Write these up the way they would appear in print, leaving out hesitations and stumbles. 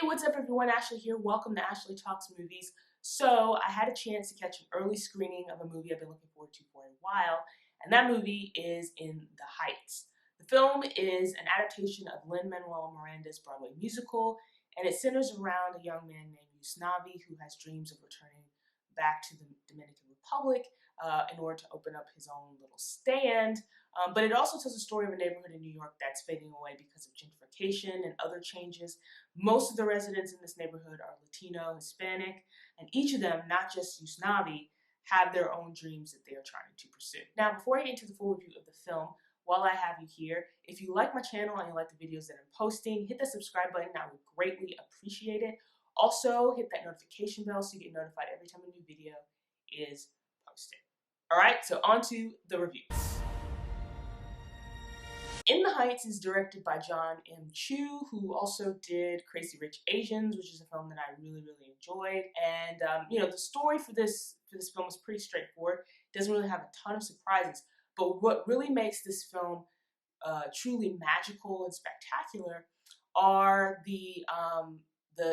What's up everyone? Ashley here. Welcome to Ashley Talks Movies. So I had a chance to catch an early screening of a movie I've been looking forward to for a while, and that movie is In the Heights. The film is an adaptation of Lin-Manuel Miranda's Broadway musical, and it centers around a young man named Usnavi who has dreams of returning back to the Dominican Republic in order to open up his own little stand. But it also tells the story of a neighborhood in New York that's fading away because of gentrification and other changes. Most of the residents in this neighborhood are Latino, Hispanic, and each of them, not just Usnavi, have their own dreams that they are trying to pursue. Now, before I get into the full review of the film, while I have you here, if you like my channel and you like the videos that I'm posting, hit the subscribe button. I would greatly appreciate it. Also, hit that notification bell so you get notified every time a new video is posted. All right, so on to the review. In the Heights is directed by Jon M, who also did Crazy Rich Asians, which is a film that I really enjoyed. And the story for this film is pretty straightforward. It doesn't really have a ton of surprises, but what really makes this film truly magical and spectacular are the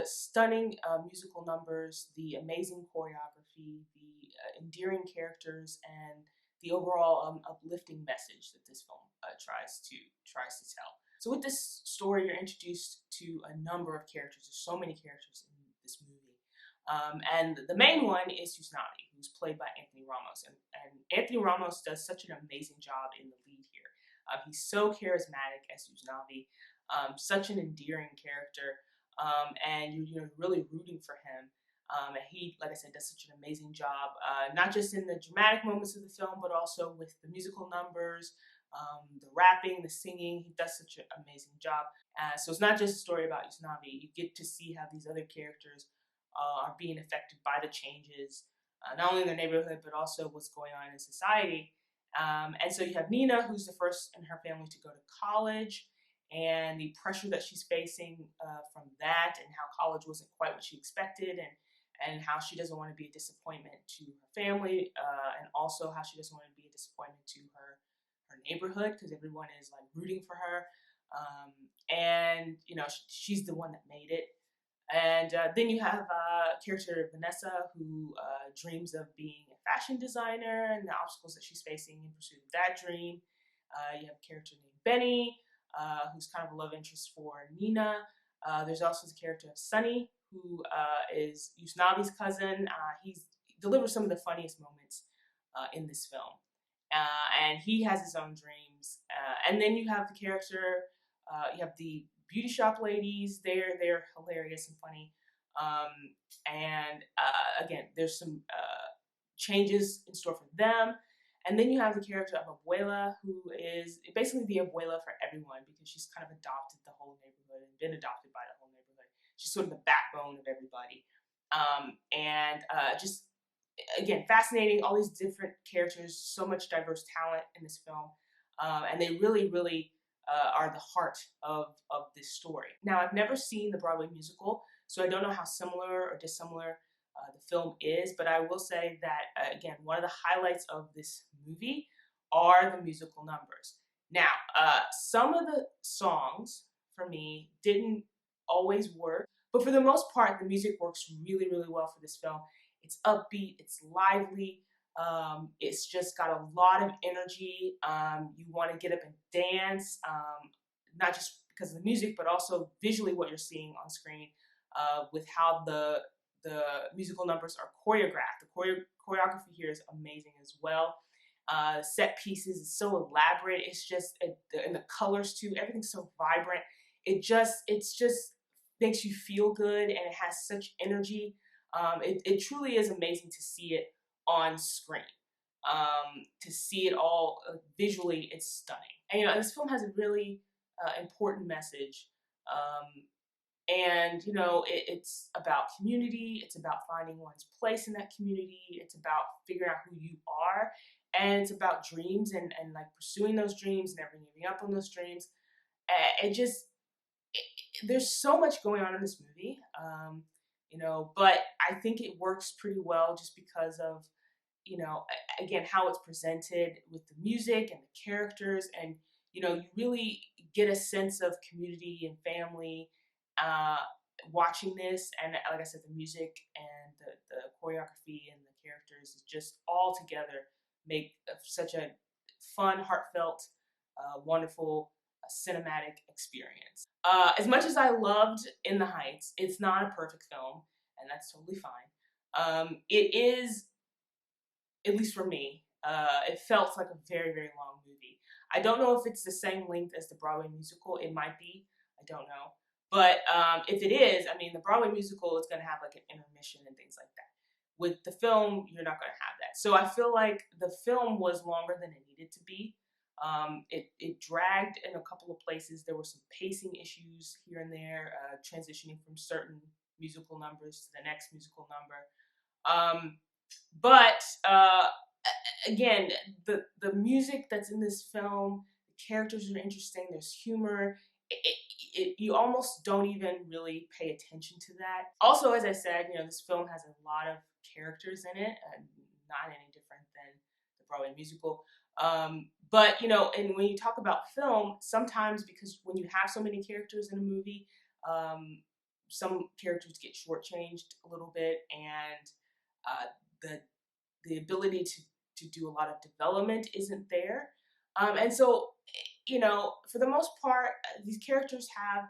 stunning musical numbers, the amazing choreography, the endearing characters, and the overall uplifting message that this film tries to tell. So with this story, you're introduced to a number of characters. There's so many characters in this movie. And the main one is Usnavi, who's played by Anthony Ramos. And Anthony Ramos does such an amazing job in the lead here. He's so charismatic as Usnavi, such an endearing character, and you're really rooting for him. And he, like I said, does such an amazing job, not just in the dramatic moments of the film, but also with the musical numbers, the rapping, the singing. He does such an amazing job. So it's not just a story about Usnavi. You get to see how these other characters are being affected by the changes, not only in their neighborhood, but also what's going on in society. And so you have Nina, who's the first in her family to go to college, and the pressure that she's facing from that, and how college wasn't quite what she expected, and how she doesn't want to be a disappointment to her family, and also how she doesn't want to be a disappointment to her neighborhood, because everyone is like rooting for her, and she's the one that made it. And then you have character Vanessa, who dreams of being a fashion designer and the obstacles that she's facing in pursuit of that dream. You have a character named Benny, who's kind of a love interest for Nina. There's also the character of Sonny, who is Usnavi's cousin. He delivers some of the funniest moments in this film. And he has his own dreams. And then you have the character, you have the beauty shop ladies. They're hilarious and funny. Again, there's some changes in store for them. And then you have the character of Abuela, who is basically the Abuela for everyone, because she's kind of adopted the whole neighborhood and been adopted by the whole neighborhood. She's sort of the backbone of everybody. Just, again, fascinating, all these different characters, so much diverse talent in this film. And they really are the heart of this story. Now, I've never seen the Broadway musical, so I don't know how similar or dissimilar the film is, but I will say that, again, one of the highlights of this movie are the musical numbers. Now, some of the songs, for me, didn't always work, but for the most part, the music works really well for this film. It's upbeat, it's lively, it's just got a lot of energy. You want to get up and dance, not just because of the music, but also visually what you're seeing on screen, with how the musical numbers are choreographed. The choreography here is amazing as well. Set pieces is so elaborate. It's just, and the colors too, everything's so vibrant. It's just makes you feel good, and it has such energy. It truly is amazing to see it on screen. To see it all visually, it's stunning. And this film has a really important message. It's about community. It's about finding one's place in that community. It's about figuring out who you are, and it's about dreams and like pursuing those dreams, never giving up on those dreams. There's so much going on in this movie, but I think it works pretty well just because of, again, how it's presented with the music and the characters, and you really get a sense of community and family watching this, and like I said, the music and the choreography and the characters is just all together make such a fun, heartfelt, wonderful cinematic experience. As much as I loved In the Heights, it's not a perfect film, and that's totally fine. It is, at least for me, it felt like a very, very long movie. I don't know if it's the same length as the Broadway musical. It might be. I don't know. But if it is, I mean, the Broadway musical is going to have like an intermission and things like that. With the film, you're not going to have that. So I feel like the film was longer than it needed to be. It dragged in a couple of places. There were some pacing issues here and there, transitioning from certain musical numbers to the next musical number. But again, the music that's in this film, the characters are interesting. There's humor. You almost don't even really pay attention to that. Also, as I said, this film has a lot of characters in it, not any different than the Broadway musical. But and when you talk about film, sometimes because when you have so many characters in a movie, some characters get shortchanged a little bit, and the ability to do a lot of development isn't there. And so, for the most part, these characters have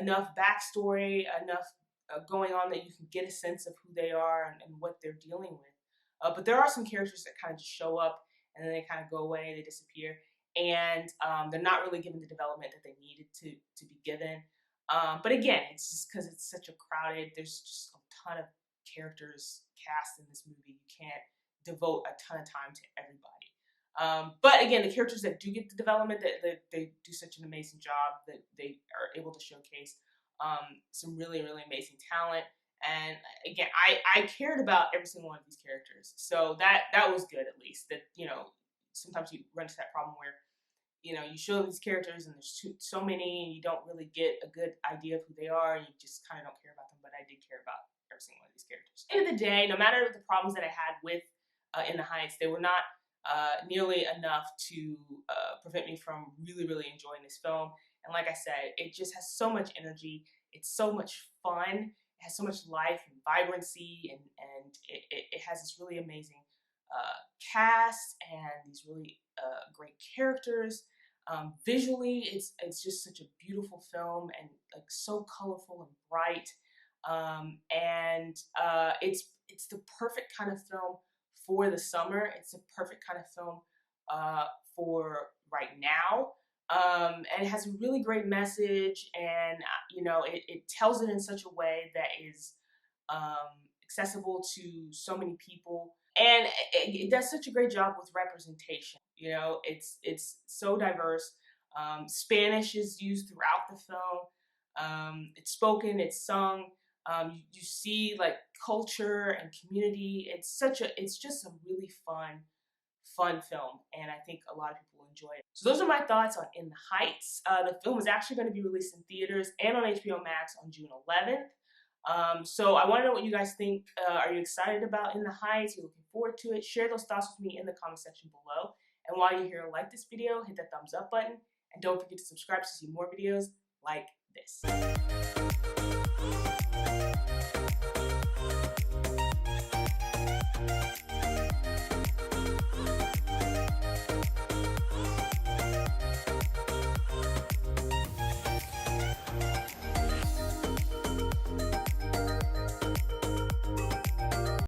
enough backstory, enough going on that you can get a sense of who they are and what they're dealing with. But there are some characters that kind of just show up and then they kind of go away, they disappear, and they're not really given the development that they needed to be given. But again, it's just because it's such a crowded, there's just a ton of characters cast in this movie. You can't devote a ton of time to everybody. But again, the characters that do get the development, that they do such an amazing job that they are able to showcase some really, really amazing talent. And again, I cared about every single one of these characters, so that was good at least. That sometimes you run into that problem where you show these characters and there's so many and you don't really get a good idea of who they are and you just kind of don't care about them. But I did care about every single one of these characters. At the end of the day, no matter the problems that I had with In the Heights, they were not nearly enough to prevent me from really, really enjoying this film. And like I said, it just has so much energy. It's so much fun. It has so much life and vibrancy, and it has this really amazing cast and these really great characters. Visually, it's just such a beautiful film and like so colorful and bright. And it's the perfect kind of film for the summer. It's a perfect kind of film for right now. And it has a really great message, and it tells it in such a way that is accessible to so many people, and it does such a great job with representation. It's so diverse. Spanish is used throughout the film. It's spoken, it's sung. You see like culture and community. It's just a really fun film, and I think a lot of people enjoy it. So those are my thoughts on In the Heights. The film is actually going to be released in theaters and on HBO Max on June 11th. So I want to know what you guys think. Are you excited about In the Heights? Are you looking forward to it? Share those thoughts with me in the comment section below. And while you're here, like this video, hit that thumbs up button, and don't forget to subscribe to see more videos like this.